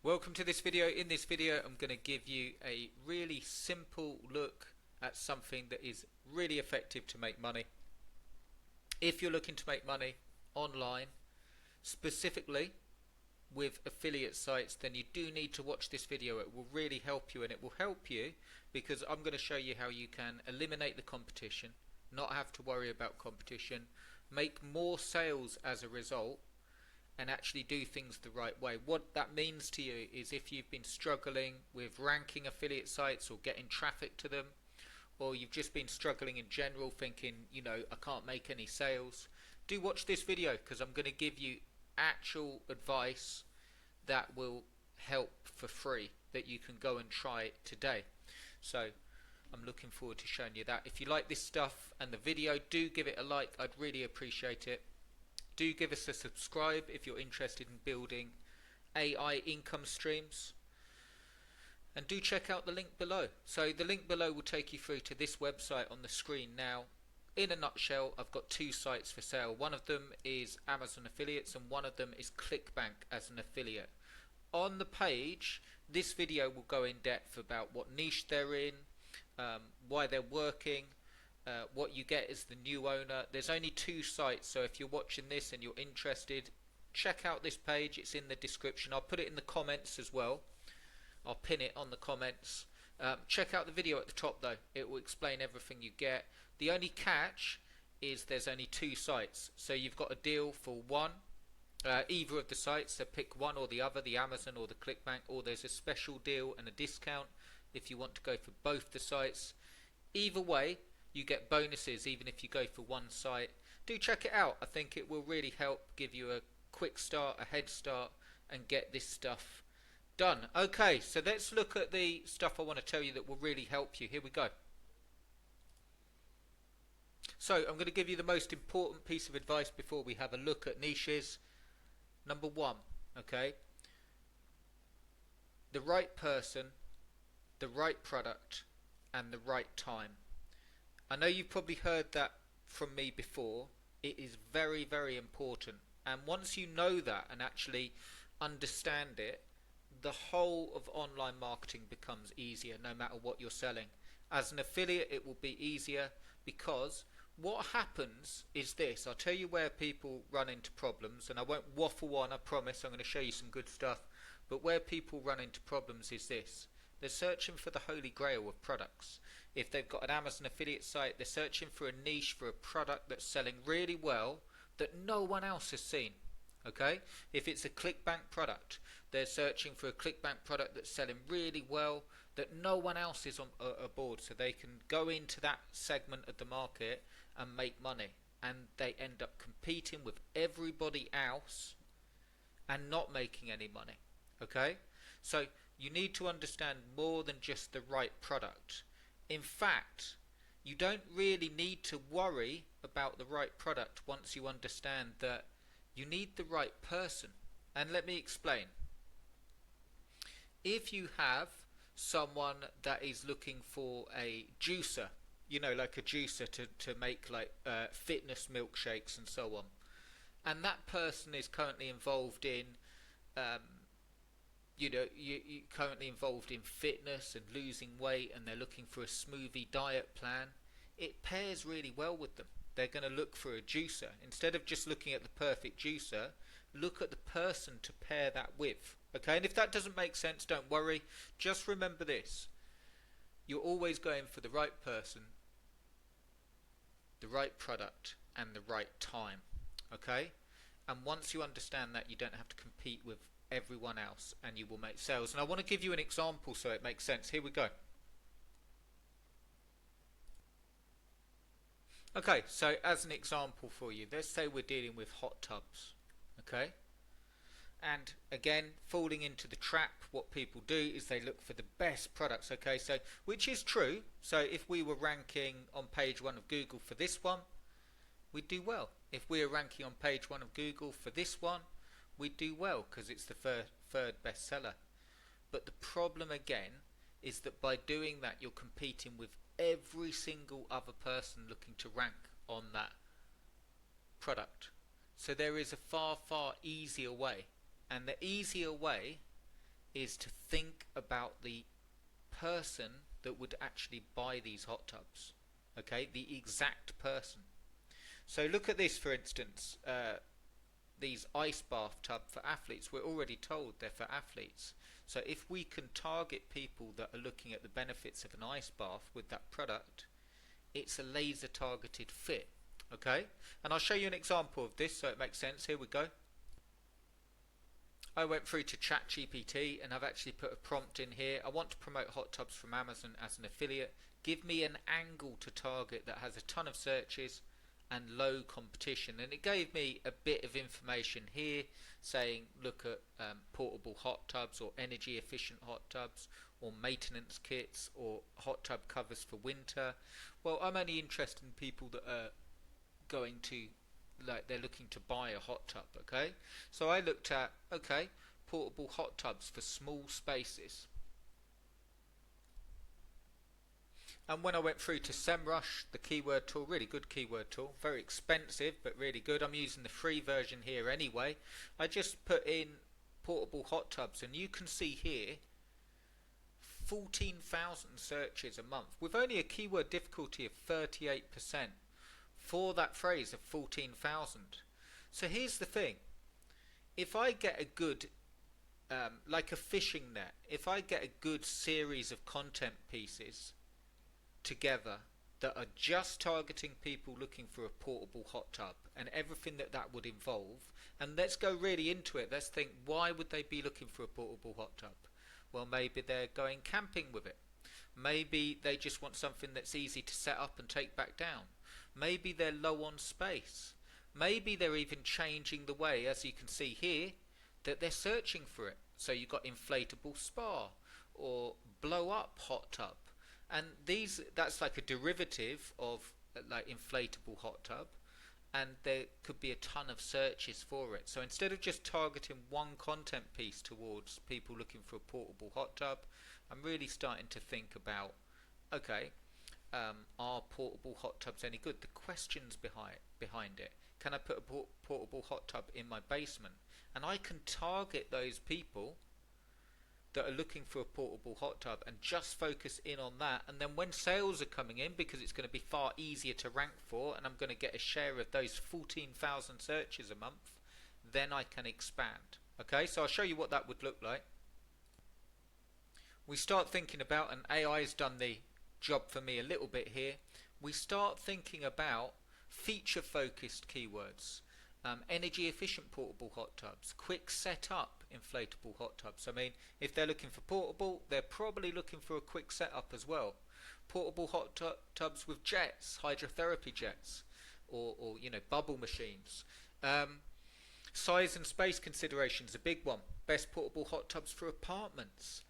Welcome to this video. In this video I'm going to give you a really simple look at something that is really effective to make money. If you're looking to make money online, specifically with affiliate sites, then you do need to watch this video. It will really help you, and it will help you because I'm going to show you how you can eliminate the competition, not have to worry about competition, make more sales as a result, and actually do things the right way. What that means to you is if you've been struggling with ranking affiliate sites or getting traffic to them, or you've just been struggling in general thinking, I can't make any sales, do watch this video because I'm going to give you actual advice that will help for free that you can go and try today. So I'm looking forward to showing you that. If you like this stuff and the video, do give it a like. I'd really appreciate it. Do give us a subscribe if you're interested in building AI income streams, and do check out the link below. So the link below will take you through to this website on the screen now. In a nutshell, I've got two sites for sale. One of them is Amazon affiliates and one of them is ClickBank as an affiliate. On the page, this video will go in depth about what niche they're in, why they're working, what you get as the new owner. There's only two sites, so if you're watching this and you're interested, check out this page. It's in the description. I'll put it in the comments as well. I'll pin it on the comments. Check out the video at the top though. It will explain everything you get. The only catch is there's only two sites, so you've got a deal for one, either of the sites, so pick one or the other, the Amazon or the ClickBank, or there's a special deal and a discount if you want to go for both the sites. Either way, you get bonuses even if you go for one site. Do check it out. I think it will really help give you a quick start, a head start, and get this stuff done. Okay, so let's look at the stuff I want to tell you that will really help you. Here we go. So I'm going to give you the most important piece of advice before we have a look at niches. Number one, okay, the right person, the right product, and the right time. I know you've probably heard that from me before. It is very, very important, and once you know that and actually understand it, the whole of online marketing becomes easier no matter what you're selling. As an affiliate, it will be easier because what happens is this. I'll tell you where people run into problems, and I won't waffle on, I promise. I'm going to show you some good stuff, but where people run into problems is this. They're searching for the holy grail of products. If they've got an Amazon affiliate site, they're searching for a niche, for a product that's selling really well that no one else has seen. Okay? If it's a ClickBank product, they're searching for a ClickBank product that's selling really well that no one else is on aboard, so they can go into that segment of the market and make money. And they end up competing with everybody else and not making any money. Okay? So you need to understand more than just the right product. In fact, you don't really need to worry about the right product once you understand that you need the right person. And let me explain. If you have someone that is looking for a juicer, like a juicer to make like fitness milkshakes and so on, and that person is currently involved in you're currently involved in fitness and losing weight, and they're looking for a smoothie diet plan, it pairs really well with them. They're going to look for a juicer. Instead of just looking at the perfect juicer, look at the person to pair that with. Okay, and if that doesn't make sense, don't worry. Just remember this. You're always going for the right person, the right product, and the right time. Okay? And once you understand that, you don't have to compete with everyone else, and you will make sales. And I want to give you an example so it makes sense. Here we go. Okay, so as an example for you, let's say we're dealing with hot tubs. Okay? And again, falling into the trap, what people do is they look for the best products. Okay, so which is true. So if we were ranking on page 1 of Google for this one, we'd do well. If we are ranking on page 1 of Google for this one, we'd do well because it's the third bestseller. But the problem again is that by doing that, you're competing with every single other person looking to rank on that product. So there is a far, far easier way, and the easier way is to think about the person that would actually buy these hot tubs. Okay, the exact person. So look at this, for instance, these ice bath tub for athletes. We're already told they're for athletes. So if we can target people that are looking at the benefits of an ice bath with that product, it's a laser targeted fit. Okay, and I'll show you an example of this so it makes sense. Here we go. I went through to ChatGPT and I've actually put a prompt in here. I want to promote hot tubs from Amazon as an affiliate. Give me an angle to target that has a ton of searches and low competition. And it gave me a bit of information here saying look at portable hot tubs or energy efficient hot tubs or maintenance kits or hot tub covers for winter. Well, I'm only interested in people that are going to, like, they're looking to buy a hot tub. Okay, so I looked at, okay, portable hot tubs for small spaces, and when I went through to SEMrush, the keyword tool, really good keyword tool, very expensive but really good, I'm using the free version here anyway. I just put in portable hot tubs and you can see here 14,000 searches a month with only a keyword difficulty of 38% for that phrase of 14,000. So here's the thing, if I get a good like a fishing net, if I get a good series of content pieces together that are just targeting people looking for a portable hot tub and everything that that would involve, and let's go really into it, let's think, why would they be looking for a portable hot tub? Well, maybe they're going camping with it, maybe they just want something that's easy to set up and take back down, maybe they're low on space, maybe they're even changing the way, as you can see here, that they're searching for it. So you've got inflatable spa or blow up hot tub, and these, that's like a derivative of like inflatable hot tub, and there could be a ton of searches for it. So instead of just targeting one content piece towards people looking for a portable hot tub, I'm really starting to think about, okay, are portable hot tubs any good? The questions behind it. Can I put a portable hot tub in my basement? And I can target those people that are looking for a portable hot tub and just focus in on that, and then when sales are coming in, because it's going to be far easier to rank for and I'm going to get a share of those 14,000 searches a month, then I can expand. Okay, so I'll show you what that would look like. We start thinking about, and AI's done the job for me a little bit here, we start thinking about feature focused keywords. Energy efficient portable hot tubs, quick setup inflatable hot tubs. I mean, if they're looking for portable, they're probably looking for a quick setup as well. Portable hot tubs with jets, hydrotherapy jets, or you know, bubble machines. Size and space considerations, a big one. Best portable hot tubs for apartments.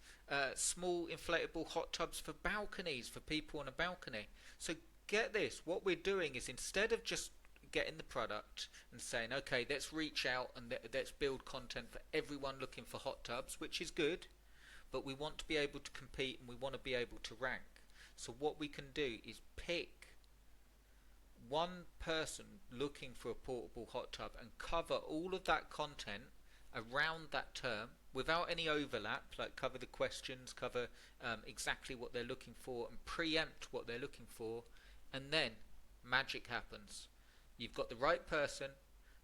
Small inflatable hot tubs for balconies, for people on a balcony. So get this, what we're doing is, instead of just getting the product and saying, okay, let's reach out and let's build content for everyone looking for hot tubs, which is good, but we want to be able to compete and we want to be able to rank. So what we can do is pick one person looking for a portable hot tub and cover all of that content around that term without any overlap, like cover the questions, cover exactly what they're looking for and preempt what they're looking for, and then magic happens. You've got the right person,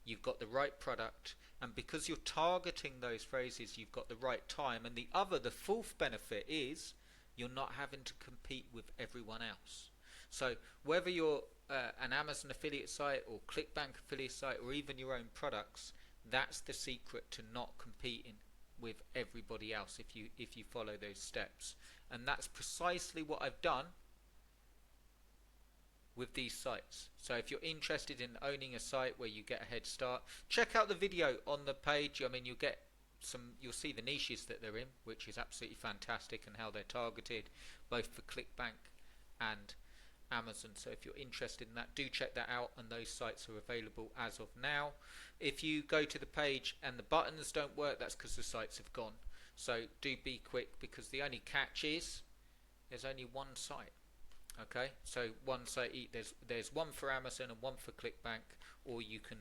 you've got the right product, and because you're targeting those phrases, you've got the right time. And the fourth benefit is you're not having to compete with everyone else. So whether you're an Amazon affiliate site or ClickBank affiliate site or even your own products, that's the secret to not competing with everybody else if you follow those steps. And that's precisely what I've done with these sites. So if you're interested in owning a site where you get a head start, check out the video on the page. I mean, you'll see the niches that they're in, which is absolutely fantastic, and how they're targeted both for ClickBank and Amazon. So if you're interested in that, do check that out, and those sites are available as of now. If you go to the page and the buttons don't work, that's because the sites have gone. So do be quick, because the only catch is there's only one site. Okay, so one site, there's one for Amazon and one for ClickBank, or you can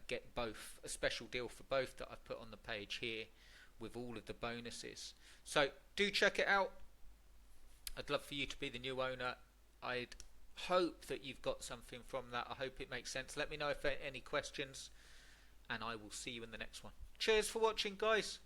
get both, a special deal for both that I've put on the page here, with all of the bonuses. So do check it out. I'd love for you to be the new owner. I'd hope that you've got something from that. I hope it makes sense. Let me know if there are any questions, and I will see you in the next one. Cheers for watching, guys.